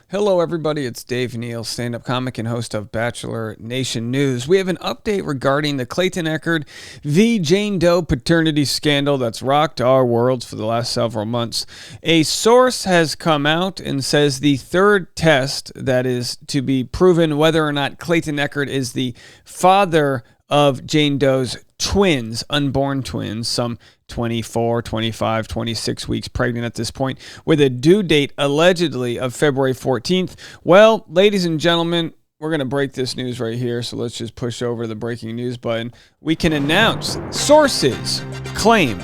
Hello, everybody. It's Dave Neal, stand-up comic and host of Bachelor Nation News. We have an update regarding the Clayton Echard v. Jane Doe paternity scandal that's rocked our worlds for the last several months. A source has come out and says the third test that is to be proven whether or not Clayton Echard is the father of Jane Doe's twins, unborn twins, some 24, 25, 26 weeks pregnant at this point, with a due date allegedly of February 14th. Well, ladies and gentlemen, we're going to break this news right here, so let's just push over the breaking news button. We can announce sources claim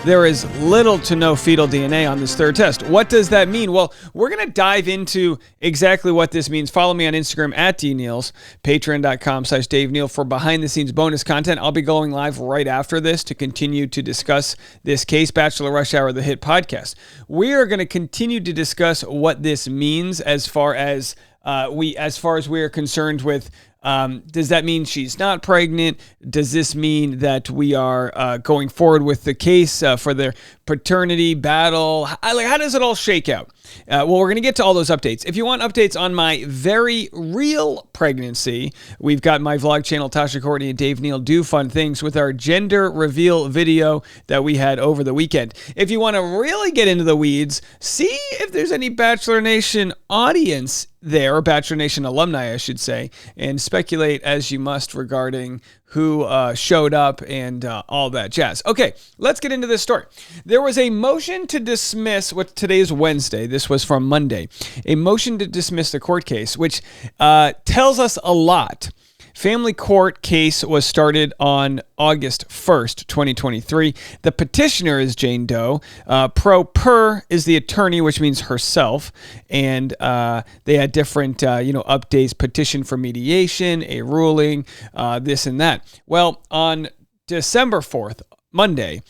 there is little to no fetal DNA on this third test. What does that mean? Well, we're going to dive into exactly what this means. Follow me on Instagram at DNeals, patreon.com/Dave Neal for behind-the-scenes bonus content. I'll be going live right after this to continue to discuss this case, Bachelor Rush Hour, the hit podcast. We are going to continue to discuss what this means as far as we are concerned with. Does that mean she's not pregnant? Does this mean that we are going forward with the case for their paternity battle? How does it all shake out? Well, we're going to get to all those updates. If you want updates on my very real pregnancy, we've got my vlog channel, Tasha Courtney and Dave Neal Do Fun Things, with our gender reveal video that we had over the weekend. If you want to really get into the weeds, see if there's any Bachelor Nation audience there, or Bachelor Nation alumni, I should say, and speculate as you must regarding who showed up and all that jazz. Okay, let's get into this story. There was a motion to dismiss, what today is Wednesday, this was from Monday, a motion to dismiss the court case, which tells us a lot. Family court case was started on August 1st, 2023. The petitioner is Jane Doe. Per is the attorney, which means herself. And they had different, updates, petition for mediation, a ruling, this and that. Well, on December 4th, Monday,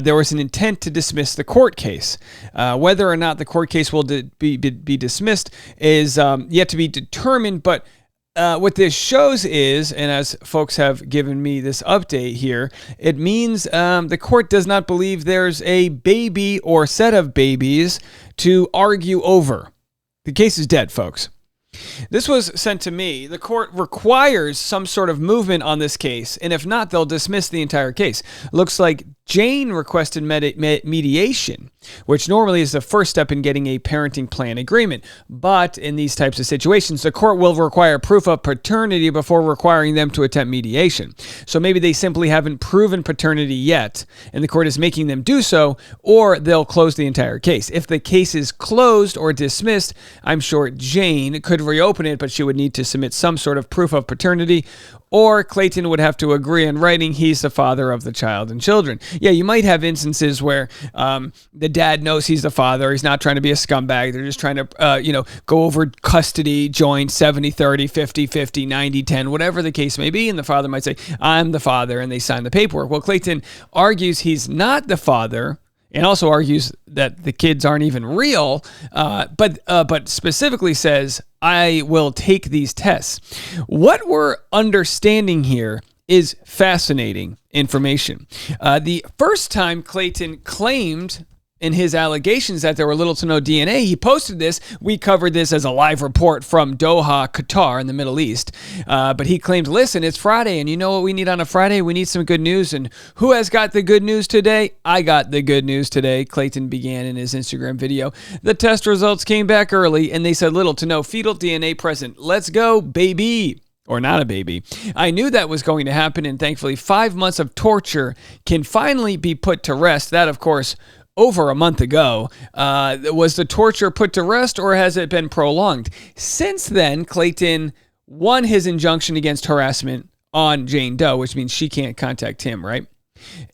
there was an intent to dismiss the court case. Whether or not the court case will be dismissed is yet to be determined, but what this shows is, and as folks have given me this update here, it means the court does not believe there's a baby or set of babies to argue over. The case is dead, folks. This was sent to me. The court requires some sort of movement on this case, and if not, they'll dismiss the entire case. Looks like Jane requested mediation, which normally is the first step in getting a parenting plan agreement. But in these types of situations, the court will require proof of paternity before requiring them to attempt mediation. So maybe they simply haven't proven paternity yet, and the court is making them do so, or they'll close the entire case. If the case is closed or dismissed, I'm sure Jane could reopen it, but she would need to submit some sort of proof of paternity, or Clayton would have to agree in writing he's the father of the child and children. Yeah, you might have instances where the dad knows he's the father. He's not trying to be a scumbag. They're just trying to, go over custody, joint 70-30, 50-50, 90-10, whatever the case may be. And the father might say, I'm the father, and they sign the paperwork. Well, Clayton argues he's not the father, and also argues that the kids aren't even real, but specifically says, I will take these tests. What we're understanding here is fascinating information. The first time Clayton claimed in his allegations that there were little to no DNA, he posted this. We covered this as a live report from Doha, Qatar in the Middle East. But he claimed, listen, it's Friday, and you know what we need on a Friday? We need some good news. And who has got the good news today? I got the good news today, Clayton began in his Instagram video. The test results came back early, and they said little to no fetal DNA present. Let's go, baby. Or not a baby. I knew that was going to happen, and thankfully 5 months of torture can finally be put to rest. That, of course, over a month ago. Was the torture put to rest, or has it been prolonged? Since then, Clayton won his injunction against harassment on Jane Doe, which means she can't contact him, right?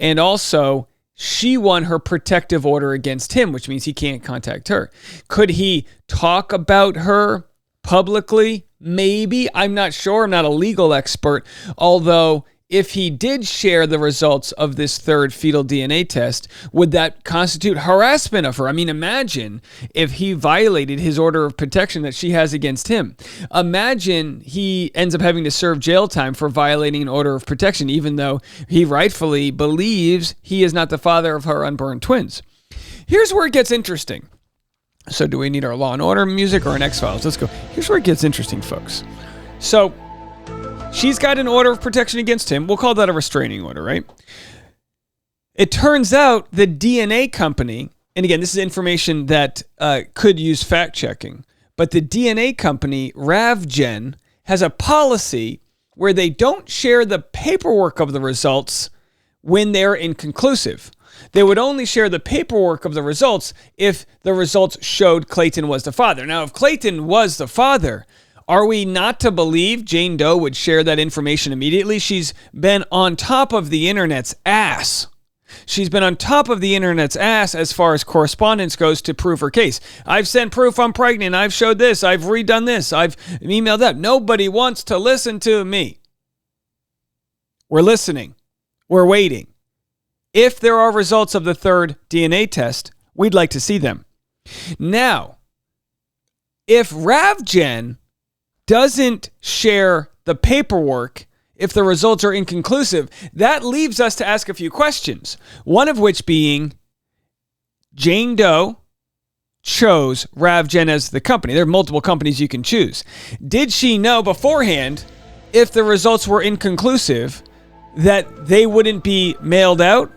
And also, she won her protective order against him, which means he can't contact her. Could he talk about her publicly? Maybe. I'm not sure. I'm not a legal expert, although if he did share the results of this third fetal DNA test, would that constitute harassment of her? I mean, imagine if he violated his order of protection that she has against him. Imagine he ends up having to serve jail time for violating an order of protection, even though he rightfully believes he is not the father of her unborn twins. Here's where it gets interesting. So do we need our Law and Order music or an X-Files? Let's go. Here's where it gets interesting, folks. So she's got an order of protection against him. We'll call that a restraining order, right? It turns out the DNA company, and again, this is information that could use fact-checking, but the DNA company, Ravgen, has a policy where they don't share the paperwork of the results when they're inconclusive. They would only share the paperwork of the results if the results showed Clayton was the father. Now, if Clayton was the father, are we not to believe Jane Doe would share that information immediately? She's been on top of the internet's ass. She's been on top of the internet's ass as far as correspondence goes to prove her case. I've sent proof I'm pregnant. I've showed this. I've redone this. I've emailed that. Nobody wants to listen to me. We're listening. We're waiting. If there are results of the third DNA test, we'd like to see them. Now, if Ravgen doesn't share the paperwork, if the results are inconclusive, that leaves us to ask a few questions. One of which being, Jane Doe chose Ravgen as the company. There are multiple companies you can choose. Did she know beforehand, if the results were inconclusive, that they wouldn't be mailed out?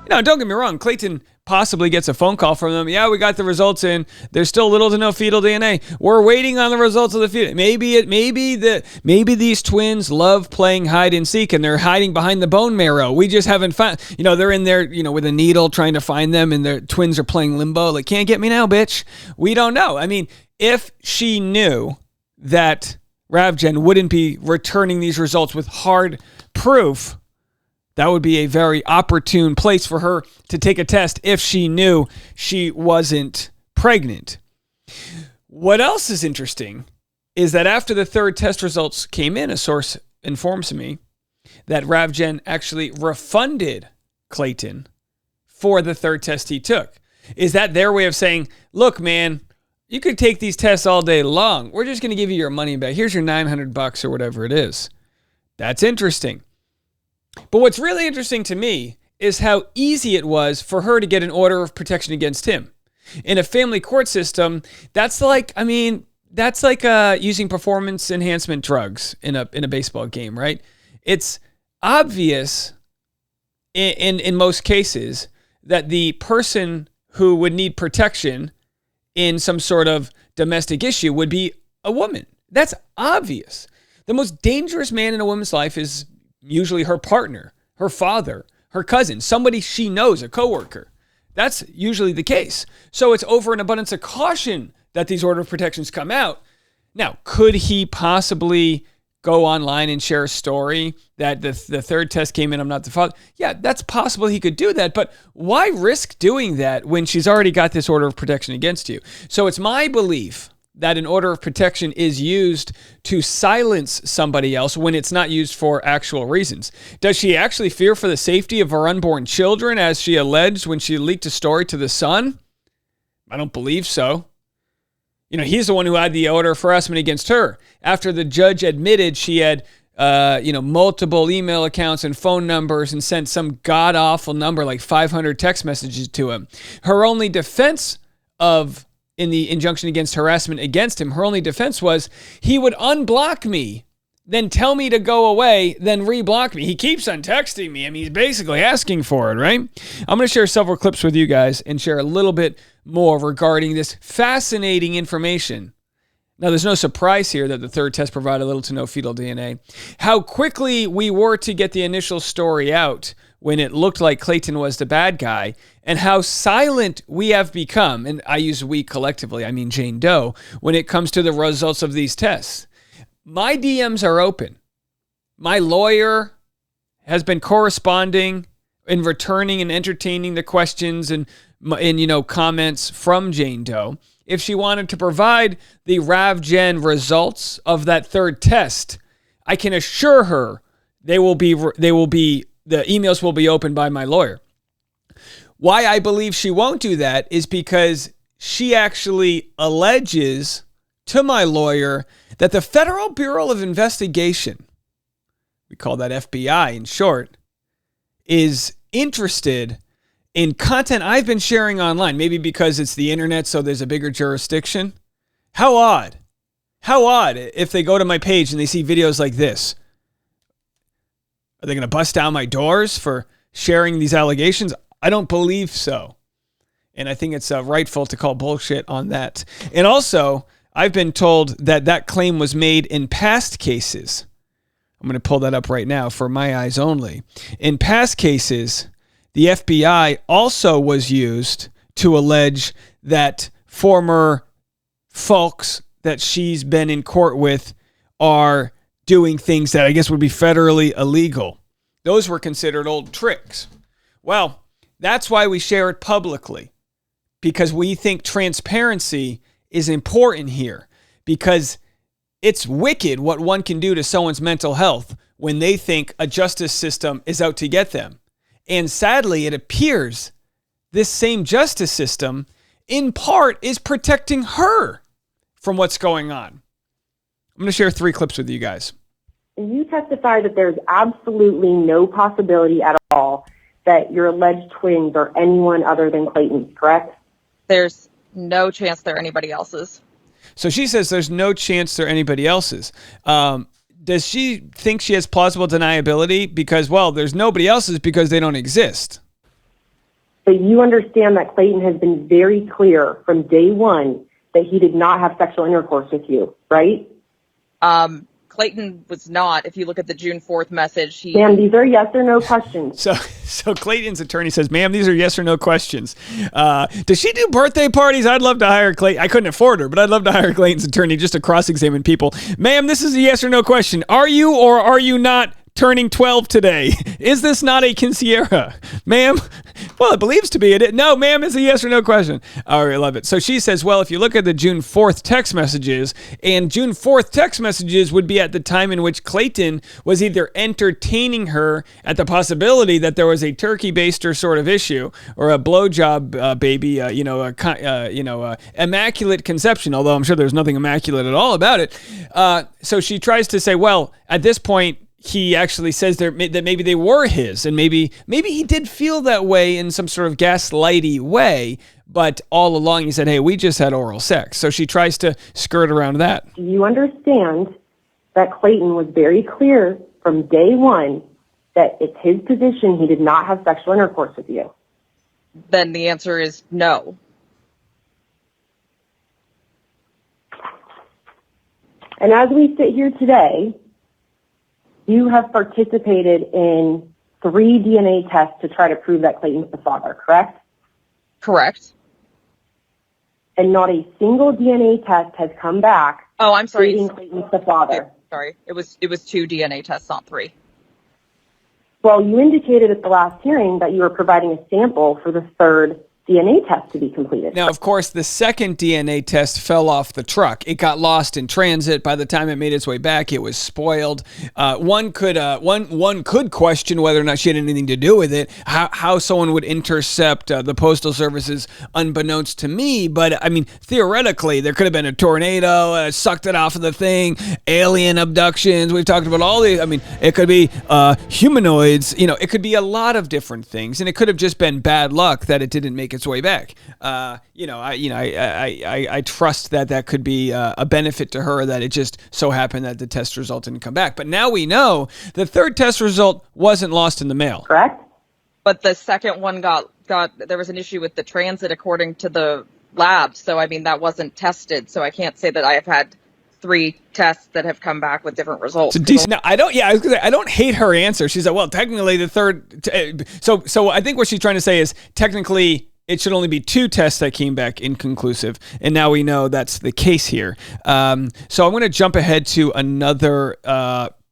Now, don't get me wrong. Clayton possibly gets a phone call from them. Yeah, we got the results in. There's still little to no fetal DNA. We're waiting on the results of the fetal. Maybe these twins love playing hide and seek and they're hiding behind the bone marrow. We just haven't found. They're in there, with a needle trying to find them, and their twins are playing limbo. Like, can't get me now, bitch. We don't know. I mean, if she knew that Ravgen wouldn't be returning these results with hard proof, that would be a very opportune place for her to take a test if she knew she wasn't pregnant. What else is interesting is that after the third test results came in, a source informs me that Ravgen actually refunded Clayton for the third test he took. Is that their way of saying, look, man, you could take these tests all day long. We're just going to give you your money back. Here's your $900 or whatever it is. That's interesting. But what's really interesting to me is how easy it was for her to get an order of protection against him. In a family court system, that's like using performance enhancement drugs in a baseball game, right? It's obvious in most cases that the person who would need protection in some sort of domestic issue would be a woman. That's obvious. The most dangerous man in a woman's life is usually her partner, her father, her cousin, somebody she knows, a coworker. That's usually the case. So it's over an abundance of caution that these order of protections come out. Now, could he possibly go online and share a story that the third test came in, I'm not the father? Yeah, that's possible he could do that, but why risk doing that when she's already got this order of protection against you? So it's my belief that an order of protection is used to silence somebody else when it's not used for actual reasons. Does she actually fear for the safety of her unborn children, as she alleged when she leaked a story to The Sun? I don't believe so. He's the one who had the order of harassment against her after the judge admitted she had, multiple email accounts and phone numbers and sent some god-awful number, like 500 text messages to him. Her only defense in the injunction against harassment against him, her only defense was he would unblock me, then tell me to go away, then reblock me. He keeps on texting me. I mean, he's basically asking for it, right? I'm going to share several clips with you guys and share a little bit more regarding this fascinating information. Now, there's no surprise here that the third test provided little to no fetal DNA. How quickly we were to get the initial story out when it looked like Clayton was the bad guy, and how silent we have become, and I use we collectively, I mean Jane Doe, when it comes to the results of these tests. My DMs are open. My lawyer has been corresponding and returning and entertaining the questions and comments from Jane Doe. If she wanted to provide the Ravgen results of that third test, I can assure her the emails will be opened by my lawyer. Why I believe she won't do that is because she actually alleges to my lawyer that the Federal Bureau of Investigation, we call that FBI in short, is interested in content I've been sharing online, maybe because it's the internet, so there's a bigger jurisdiction. How odd. How odd if they go to my page and they see videos like this. Are they going to bust down my doors for sharing these allegations? I don't believe so. And I think it's rightful to call bullshit on that. And also, I've been told that that claim was made in past cases. I'm going to pull that up right now for my eyes only. In past cases, the FBI also was used to allege that former folks that she's been in court with are doing things that I guess would be federally illegal. Those were considered old tricks. Well, that's why we share it publicly, because we think transparency is important here, because it's wicked what one can do to someone's mental health when they think a justice system is out to get them. And sadly, it appears this same justice system, in part, is protecting her from what's going on. I'm going to share 3 clips with you guys. You testify that there's absolutely no possibility at all that your alleged twins are anyone other than Clayton, correct? There's no chance they're anybody else's. So she says there's no chance they're anybody else's. Does she think she has plausible deniability? Because, well, there's nobody else's because they don't exist. But you understand that Clayton has been very clear from day one that he did not have sexual intercourse with you, right? Clayton was not. If you look at the June 4th message, Ma'am, these are yes or no questions. So Clayton's attorney says, ma'am, these are yes or no questions. Does she do birthday parties? I'd love to hire Clayton. I couldn't afford her, but I'd love to hire Clayton's attorney just to cross-examine people. Ma'am, this is a yes or no question. Are you or are you not turning 12 today? Is this not a quinceañera? Ma'am? Well, it believes to be. No, ma'am, it's a yes or no question. All right, I love it. So she says, well, if you look at the June 4th text messages, and June 4th text messages would be at the time in which Clayton was either entertaining her at the possibility that there was a turkey baster sort of issue or a blowjob baby, immaculate conception, although I'm sure there's nothing immaculate at all about it. So she tries to say, well, at this point, he actually says that maybe they were his, and maybe he did feel that way in some sort of gaslighty way, but all along he said, hey, we just had oral sex. So she tries to skirt around that. Do you understand that Clayton was very clear from day one that it's his position he did not have sexual intercourse with you? Then the answer is no. And as we sit here today, you have participated in 3 DNA tests to try to prove that Clayton's the father, correct? Correct. And not a single DNA test has come back. Oh, I'm sorry. Stating Clayton's the father. Sorry, it was 2 DNA tests, not 3. Well, you indicated at the last hearing that you were providing a sample for the 3rd DNA test to be completed. Now, of course, the second DNA test fell off the truck. It got lost in transit. By the time it made its way back, it was spoiled. One could question whether or not she had anything to do with it, how someone would intercept the Postal Service's unbeknownst to me. But, I mean, theoretically, there could have been a tornado, sucked it off of the thing, alien abductions. We've talked about all these. I mean, it could be humanoids. It could be a lot of different things. And it could have just been bad luck that it didn't make its way back. I trust that could be a benefit to her, that it just so happened that the test result didn't come back. But now we know the 3rd test result wasn't lost in the mail. Correct? But the second one there was an issue with the transit according to the lab. So, I mean, that wasn't tested. So I can't say that I have had 3 tests that have come back with different results. Now, I don't hate her answer. She's like, well, technically the 3rd. So I think what she's trying to say is technically it should only be 2 tests that came back inconclusive, and now we know that's the case here. So I'm going to jump ahead to another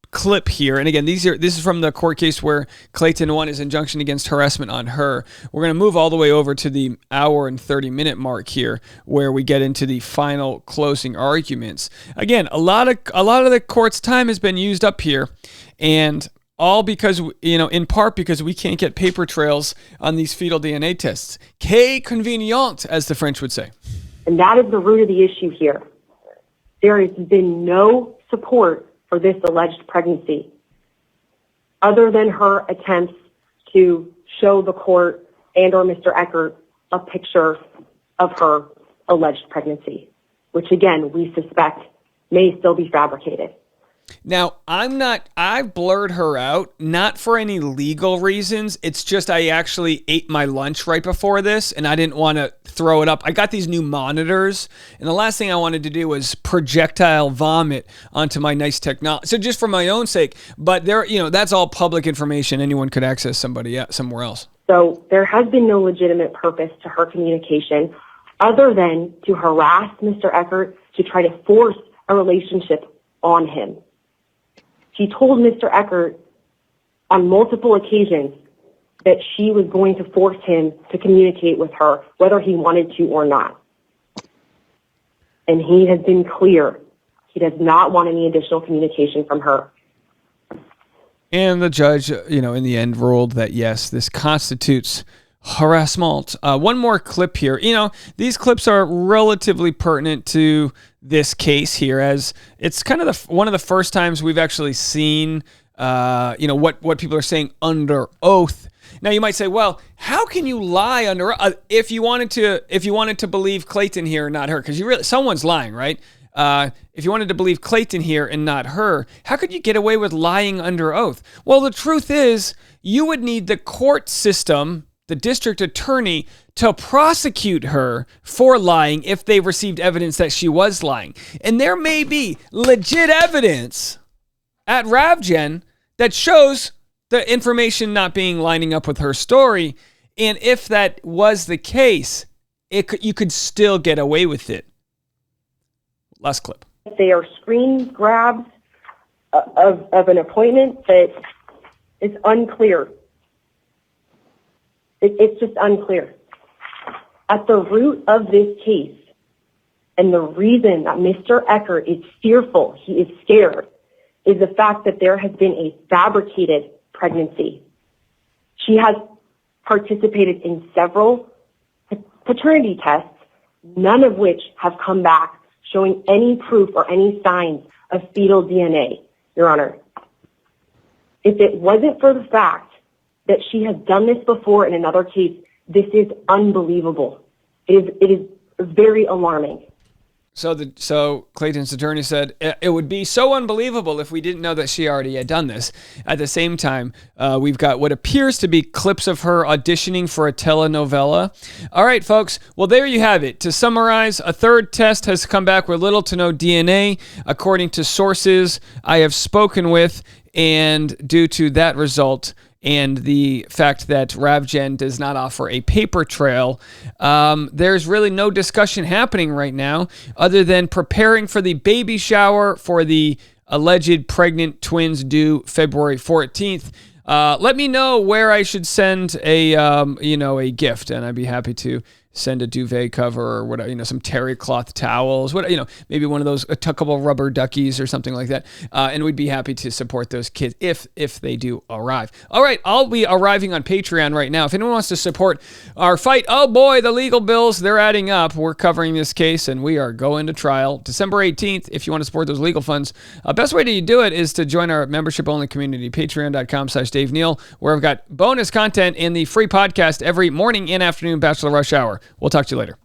clip here, and again, this is from the court case where Clayton won his injunction against harassment on her. We're going to move all the way over to the hour and 30-minute mark here, where we get into the final closing arguments. Again, a lot of the court's time has been used up here, and all because, in part because we can't get paper trails on these fetal DNA tests. Que convenient, as the French would say. And that is the root of the issue here. There has been no support for this alleged pregnancy, other than her attempts to show the court and or Mr. Echard a picture of her alleged pregnancy, which again, we suspect may still be fabricated. Now, I blurred her out, not for any legal reasons. It's just I actually ate my lunch right before this, and I didn't want to throw it up. I got these new monitors, and the last thing I wanted to do was projectile vomit onto my nice technology. So just for my own sake, but that's all public information. Anyone could access somebody somewhere else. So there has been no legitimate purpose to her communication other than to harass Mr. Echard to try to force a relationship on him. She told Mr. Echard on multiple occasions that she was going to force him to communicate with her, whether he wanted to or not. And he has been clear. He does not want any additional communication from her. And the judge, in the end ruled that, yes, this constitutes harassment. One more clip here. These clips are relatively pertinent to this case here, as it's kind of one of the first times we've actually seen, what people are saying under oath. Now you might say, well, how can you lie under if you wanted to believe Clayton here, not her, because someone's lying, right? If you wanted to believe Clayton here and not her, how could you get away with lying under oath? Well, the truth is, you would need the court system, the district attorney, to prosecute her for lying if they received evidence that she was lying. And there may be legit evidence at RavGen that shows the information not being lining up with her story. And if that was the case, you could still get away with it. Last clip. They are screen grabs of an appointment that is unclear. It's just unclear. At the root of this case, and the reason that Mr. Echard is fearful, he is scared, is the fact that there has been a fabricated pregnancy. She has participated in several paternity tests, none of which have come back showing any proof or any signs of fetal DNA, Your Honor. If it wasn't for the fact that she has done this before in another case, this is unbelievable. It is very alarming. So Clayton's attorney said it would be so unbelievable if we didn't know that she already had done this. At the same time, we've got what appears to be clips of her auditioning for a telenovela. All right, folks. Well, there you have it. To summarize, a third test has come back with little to no DNA, according to sources I have spoken with, and due to that result, and the fact that RavGen does not offer a paper trail, there's really no discussion happening right now other than preparing for the baby shower for the alleged pregnant twins due February 14th. Let me know where I should send a gift, and I'd be happy to send a duvet cover or whatever, some terry cloth towels, maybe one of those, a couple rubber duckies or something like that. And we'd be happy to support those kids if they do arrive. All right, I'll be arriving on Patreon right now. If anyone wants to support our fight, oh boy, the legal bills, they're adding up. We're covering this case and we are going to trial December 18th. If you want to support those legal funds, best way to do it is to join our membership only community, patreon.com/Dave Neal, where I've got bonus content and the free podcast every morning and afternoon Bachelor Rush Hour. We'll talk to you later.